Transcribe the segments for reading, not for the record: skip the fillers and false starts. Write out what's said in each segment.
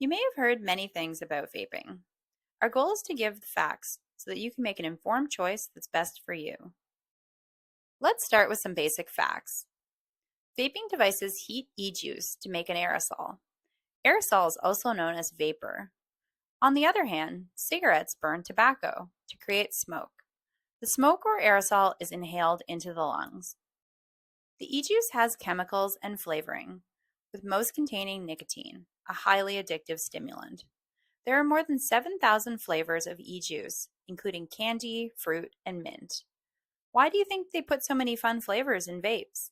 You may have heard many things about vaping. Our goal is to give the facts so that you can make an informed choice that's best for you. Let's start with some basic facts. Vaping devices heat e-juice to make an aerosol. Aerosol is also known as vapor. On the other hand, cigarettes burn tobacco to create smoke. The smoke or aerosol is inhaled into the lungs. The e-juice has chemicals and flavoring, with most containing nicotine, a highly addictive stimulant. There are more than 7,000 flavors of e-juice, including candy, fruit, and mint. Why do you think they put so many fun flavors in vapes?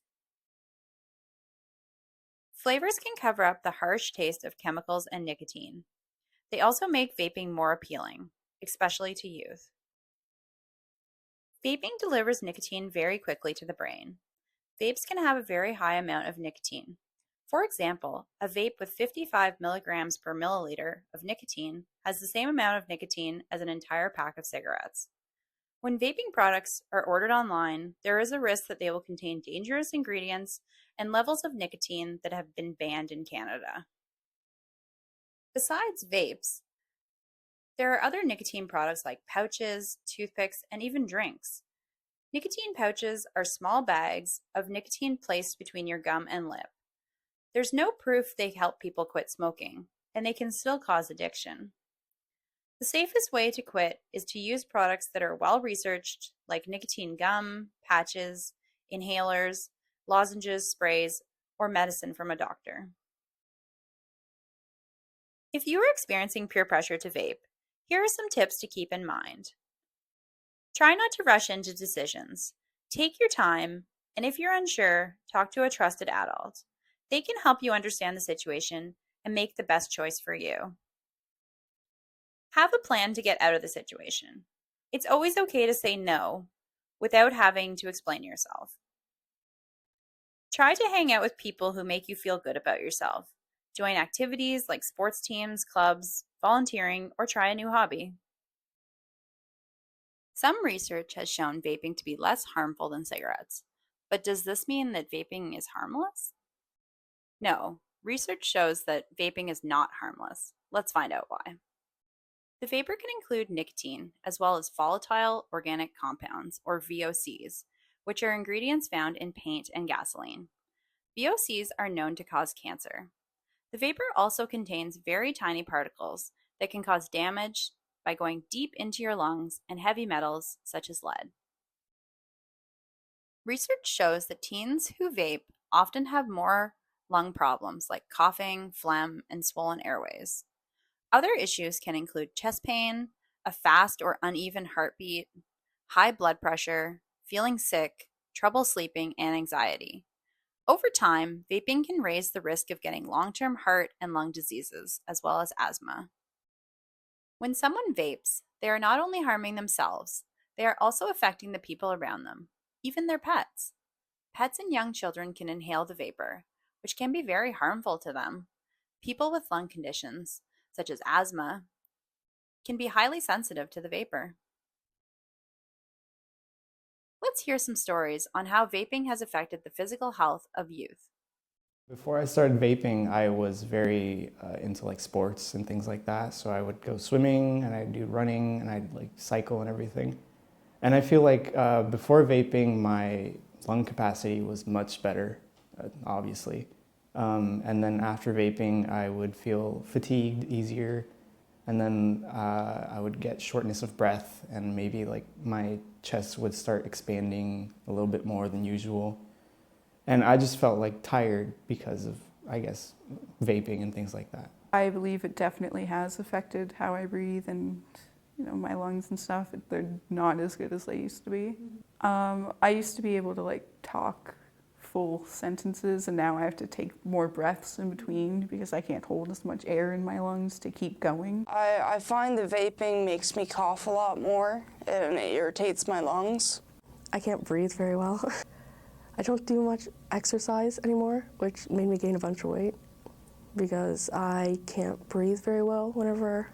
Flavors can cover up the harsh taste of chemicals and nicotine. They also make vaping more appealing, especially to youth. Vaping delivers nicotine very quickly to the brain. Vapes can have a very high amount of nicotine. For example, a vape with 55 milligrams per milliliter of nicotine has the same amount of nicotine as an entire pack of cigarettes. When vaping products are ordered online, there is a risk that they will contain dangerous ingredients and levels of nicotine that have been banned in Canada. Besides vapes, there are other nicotine products like pouches, toothpicks, and even drinks. Nicotine pouches are small bags of nicotine placed between your gum and lip. There's no proof they help people quit smoking, and they can still cause addiction. The safest way to quit is to use products that are well researched, like nicotine gum, patches, inhalers, lozenges, sprays, or medicine from a doctor. If you are experiencing peer pressure to vape, here are some tips to keep in mind. Try not to rush into decisions. Take your time, and if you're unsure, talk to a trusted adult. They can help you understand the situation and make the best choice for you. Have a plan to get out of the situation. It's always okay to say no without having to explain yourself. Try to hang out with people who make you feel good about yourself. Join activities like sports teams, clubs, volunteering, or try a new hobby. Some research has shown vaping to be less harmful than cigarettes, but does this mean that vaping is harmless? No, research shows that vaping is not harmless. Let's find out why. The vapor can include nicotine, as well as volatile organic compounds, or VOCs, which are ingredients found in paint and gasoline. VOCs are known to cause cancer. The vapor also contains very tiny particles that can cause damage by going deep into your lungs and heavy metals such as lead. Research shows that teens who vape often have more lung problems like coughing, phlegm, and swollen airways. Other issues can include chest pain, a fast or uneven heartbeat, high blood pressure, feeling sick, trouble sleeping, and anxiety. Over time, vaping can raise the risk of getting long-term heart and lung diseases, as well as asthma. When someone vapes, they are not only harming themselves, they are also affecting the people around them, even their pets. Pets and young children can inhale the vapor, which can be very harmful to them. People with lung conditions, such as asthma, can be highly sensitive to the vapor. Let's hear some stories on how vaping has affected the physical health of youth. Before I started vaping, I was very into like sports and things like that. So I would go swimming and I'd do running and I'd like cycle and everything. And I feel like before vaping, my lung capacity was much better, obviously. And then after vaping, I would feel fatigued easier. And then I would get shortness of breath and maybe like my chest would start expanding a little bit more than usual. And I just felt like tired because of, I guess, vaping and things like that. I believe it definitely has affected how I breathe and, my lungs and stuff. They're not as good as they used to be. I used to be able to like talk full sentences, and now I have to take more breaths in between because I can't hold as much air in my lungs to keep going. I find that vaping makes me cough a lot more and it irritates my lungs. I can't breathe very well. I don't do much exercise anymore, which made me gain a bunch of weight because I can't breathe very well whenever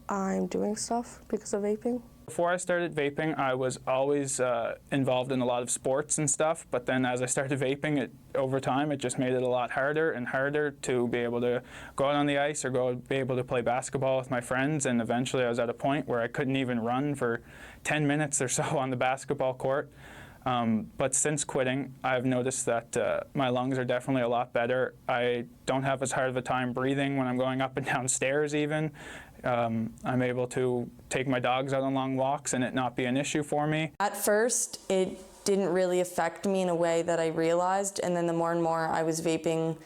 I'm doing stuff because of vaping. Before I started vaping, I was always involved in a lot of sports and stuff, but then as I started vaping, over time, it just made it a lot harder and harder to be able to go out on the ice or be able to play basketball with my friends, and eventually I was at a point where I couldn't even run for 10 minutes or so on the basketball court. But since quitting, I've noticed that my lungs are definitely a lot better. I don't have as hard of a time breathing when I'm going up and down stairs even. I'm able to take my dogs out on long walks and it not be an issue for me. At first, it didn't really affect me in a way that I realized, and then the more and more I was vaping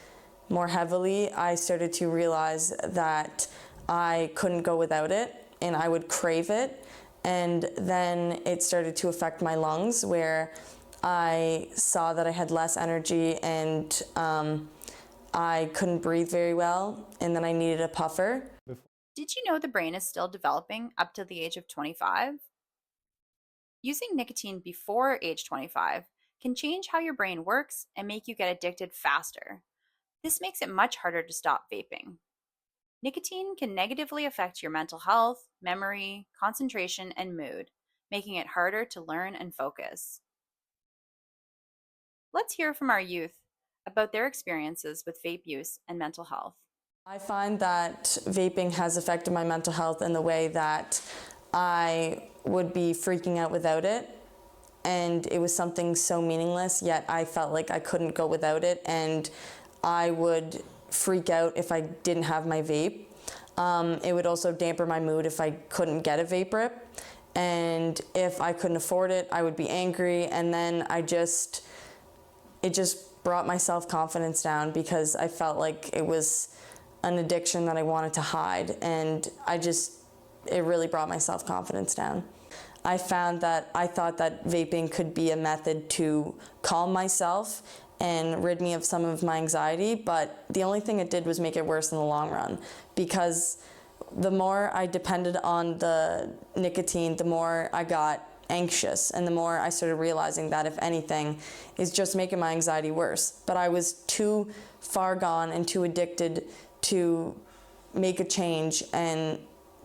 more heavily, I started to realize that I couldn't go without it and I would crave it. And then it started to affect my lungs, where I saw that I had less energy and I couldn't breathe very well, and then I needed a puffer. Did you know the brain is still developing up to the age of 25? Using nicotine before age 25 can change how your brain works and make you get addicted faster. This makes it much harder to stop vaping. Nicotine can negatively affect your mental health, memory, concentration, and mood, making it harder to learn and focus. Let's hear from our youth about their experiences with vape use and mental health. I find that vaping has affected my mental health in the way that I would be freaking out without it, and it was something so meaningless, yet I felt like I couldn't go without it, and I would freak out if I didn't have my vape. It would also dampen my mood if I couldn't get a vape rip, and if I couldn't afford it, I would be angry, and then it just brought my self-confidence down because I felt like it was an addiction that I wanted to hide, and it really brought my self-confidence down. I found that I thought that vaping could be a method to calm myself and rid me of some of my anxiety, but the only thing it did was make it worse in the long run, because the more I depended on the nicotine, the more I got anxious, and the more I started realizing that, if anything, is just making my anxiety worse. But I was too far gone and too addicted to make a change and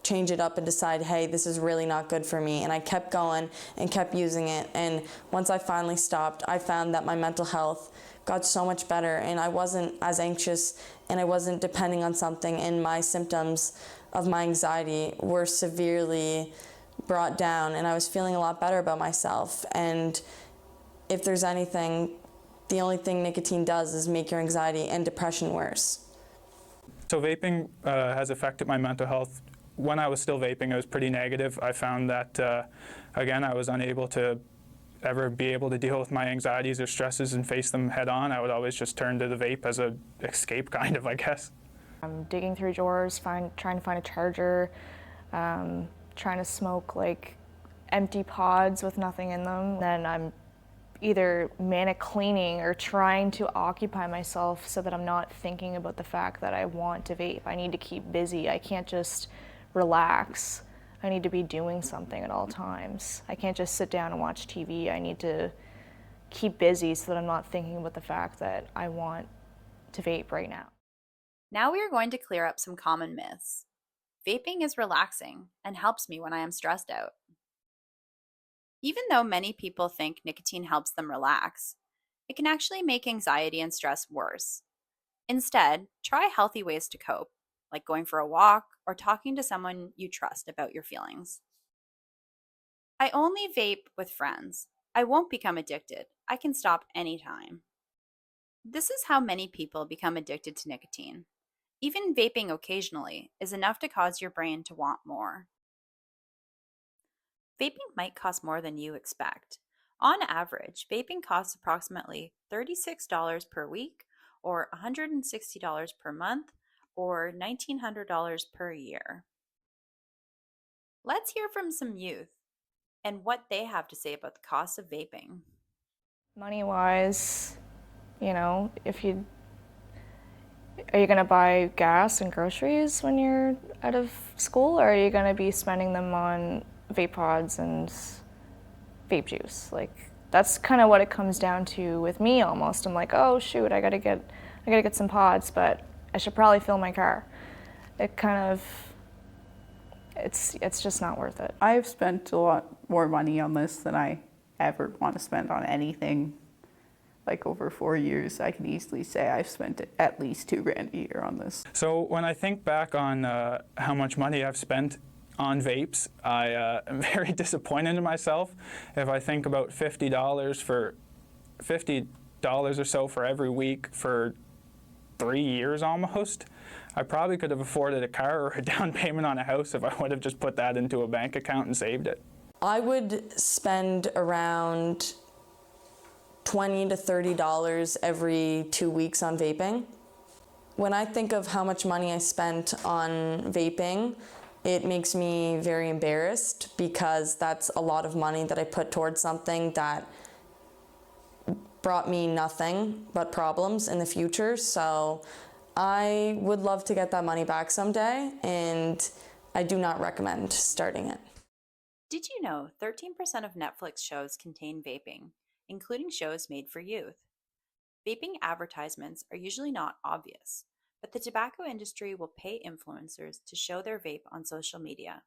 change it up and decide, hey, this is really not good for me. And I kept going and kept using it. And once I finally stopped, I found that my mental health got so much better, and I wasn't as anxious, and I wasn't depending on something, and my symptoms of my anxiety were severely brought down, and I was feeling a lot better about myself. And if there's anything, the only thing nicotine does is make your anxiety and depression worse. So vaping has affected my mental health. When I was still vaping, it was pretty negative. I found that, again, I was unable to ever be able to deal with my anxieties or stresses and face them head on. I would always just turn to the vape as an escape, kind of, I guess. I'm digging through drawers, trying to find a charger, trying to smoke like empty pods with nothing in them. Then I'm either manic cleaning or trying to occupy myself so that I'm not thinking about the fact that I want to vape. I need to keep busy. I can't just relax. I need to be doing something at all times. I can't just sit down and watch TV. I need to keep busy so that I'm not thinking about the fact that I want to vape right now. Now we are going to clear up some common myths. Vaping is relaxing and helps me when I am stressed out. Even though many people think nicotine helps them relax, it can actually make anxiety and stress worse. Instead, try healthy ways to cope, like going for a walk or talking to someone you trust about your feelings. I only vape with friends. I won't become addicted. I can stop anytime. This is how many people become addicted to nicotine. Even vaping occasionally is enough to cause your brain to want more. Vaping might cost more than you expect. On average, vaping costs approximately $36 per week, or $160 per month, or $1,900 per year. Let's hear from some youth and what they have to say about the cost of vaping. Money-wise, are you going to buy gas and groceries when you're out of school, or are you going to be spending them on vape pods and vape juice? That's kind of what it comes down to with me almost. I'm like, oh shoot, I gotta get some pods, but I should probably fill my car. it's just not worth it. I've spent a lot more money on this than I ever want to spend on anything. Like over 4 years, I can easily say I've spent at least $2,000 a year on this. So when I think back on how much money I've spent on vapes, I am very disappointed in myself. If I think about $50 or so for every week for 3 years almost, I probably could have afforded a car or a down payment on a house if I would have just put that into a bank account and saved it. I would spend around $20 to $30 every 2 weeks on vaping. When I think of how much money I spent on vaping, it makes me very embarrassed because that's a lot of money that I put towards something that brought me nothing but problems in the future. So I would love to get that money back someday, and I do not recommend starting it. Did you know 13% of Netflix shows contain vaping, including shows made for youth? Vaping advertisements are usually not obvious, but the tobacco industry will pay influencers to show their vape on social media,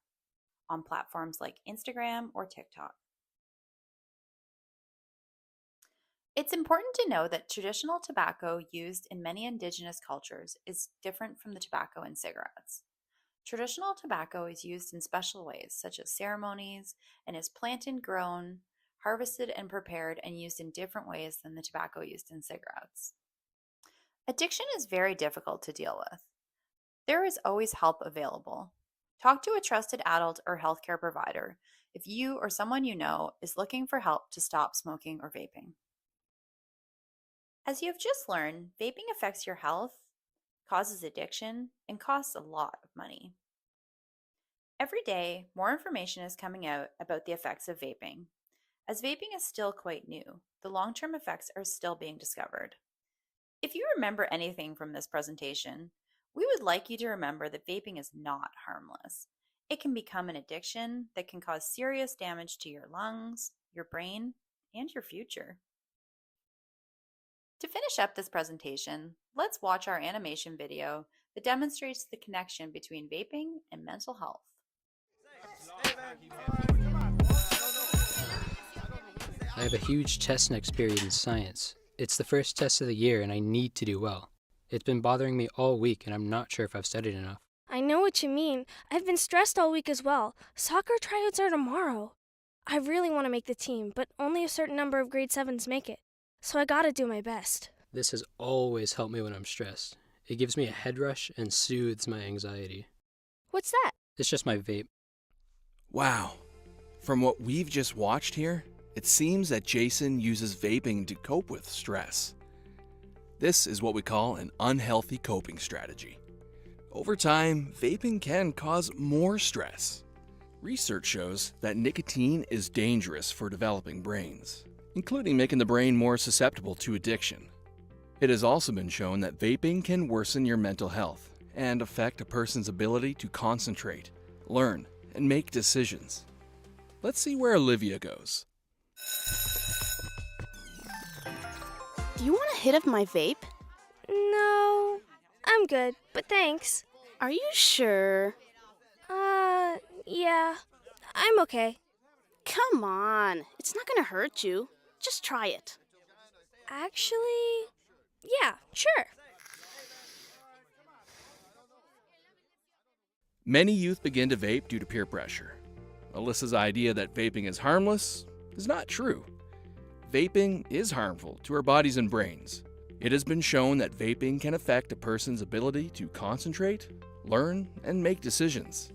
on platforms like Instagram or TikTok. It's important to know that traditional tobacco used in many indigenous cultures is different from the tobacco in cigarettes. Traditional tobacco is used in special ways, such as ceremonies, and is planted, grown, harvested, and prepared and used in different ways than the tobacco used in cigarettes. Addiction is very difficult to deal with. There is always help available. Talk to a trusted adult or healthcare provider if you or someone you know is looking for help to stop smoking or vaping. As you have just learned, vaping affects your health, causes addiction, and costs a lot of money. Every day, more information is coming out about the effects of vaping. As vaping is still quite new, the long-term effects are still being discovered. If you remember anything from this presentation, we would like you to remember that vaping is not harmless. It can become an addiction that can cause serious damage to your lungs, your brain, and your future. To finish up this presentation, let's watch our animation video that demonstrates the connection between vaping and mental health. I have a huge test next period in science. It's the first test of the year and I need to do well. It's been bothering me all week and I'm not sure if I've studied enough. I know what you mean. I've been stressed all week as well. Soccer tryouts are tomorrow. I really want to make the team, but only a certain number of grade 7s make it. So I gotta do my best. This has always helped me when I'm stressed. It gives me a head rush and soothes my anxiety. What's that? It's just my vape. Wow. From what we've just watched here, it seems that Jason uses vaping to cope with stress. This is what we call an unhealthy coping strategy. Over time, vaping can cause more stress. Research shows that nicotine is dangerous for developing brains, including making the brain more susceptible to addiction. It has also been shown that vaping can worsen your mental health and affect a person's ability to concentrate, learn, and make decisions. Let's see where Olivia goes. Do you want a hit of my vape? No, I'm good, but thanks. Are you sure? Yeah, I'm okay. Come on, it's not gonna hurt you. Just try it. Actually, yeah, sure. Many youth begin to vape due to peer pressure. Alyssa's idea that vaping is harmless is not true. Vaping is harmful to our bodies and brains. It has been shown that vaping can affect a person's ability to concentrate, learn, and make decisions.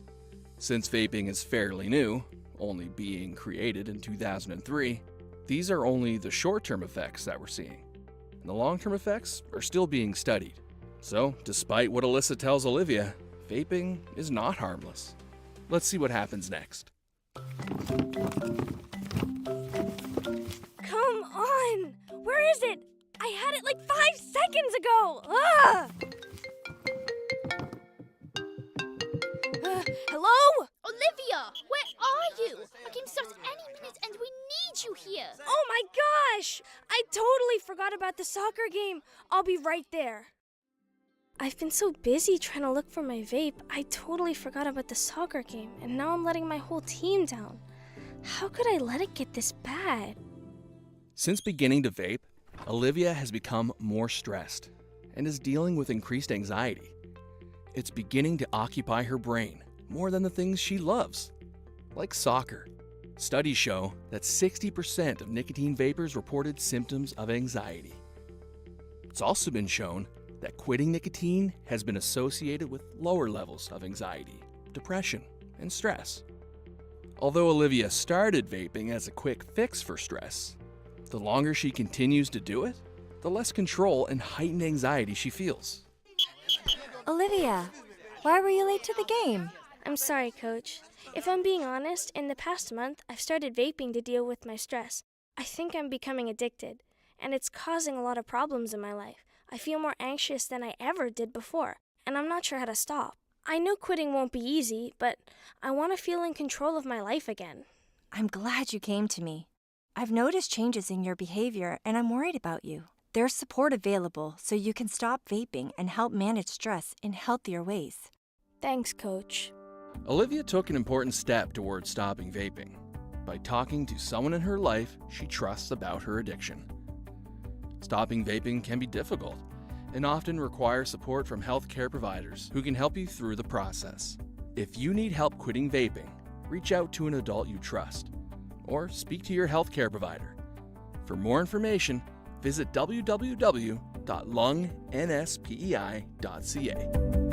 Since vaping is fairly new, only being created in 2003, these are only the short-term effects that we're seeing, and the long-term effects are still being studied. So, despite what Alyssa tells Olivia, vaping is not harmless. Let's see what happens next. Come on! Where is it? I had it like 5 seconds ago! Ugh! Hello? Olivia, where are you? Our game starts any minute and we need you here. Oh my gosh! I totally forgot about the soccer game. I'll be right there. I've been so busy trying to look for my vape, I totally forgot about the soccer game, and now I'm letting my whole team down. How could I let it get this bad? Since beginning to vape, Olivia has become more stressed and is dealing with increased anxiety. It's beginning to occupy her brain more than the things she loves, like soccer. Studies show that 60% of nicotine vapors reported symptoms of anxiety. It's also been shown that quitting nicotine has been associated with lower levels of anxiety, depression, and stress. Although Olivia started vaping as a quick fix for stress, the longer she continues to do it, the less control and heightened anxiety she feels. Olivia, why were you late to the game? I'm sorry, Coach. If I'm being honest, in the past month, I've started vaping to deal with my stress. I think I'm becoming addicted, and it's causing a lot of problems in my life. I feel more anxious than I ever did before, and I'm not sure how to stop. I know quitting won't be easy, but I want to feel in control of my life again. I'm glad you came to me. I've noticed changes in your behavior, and I'm worried about you. There's support available so you can stop vaping and help manage stress in healthier ways. Thanks, Coach. Olivia took an important step towards stopping vaping by talking to someone in her life she trusts about her addiction. Stopping vaping can be difficult and often require support from healthcare providers who can help you through the process. If you need help quitting vaping, reach out to an adult you trust or speak to your healthcare provider. For more information, visit www.lungnsPEI.ca.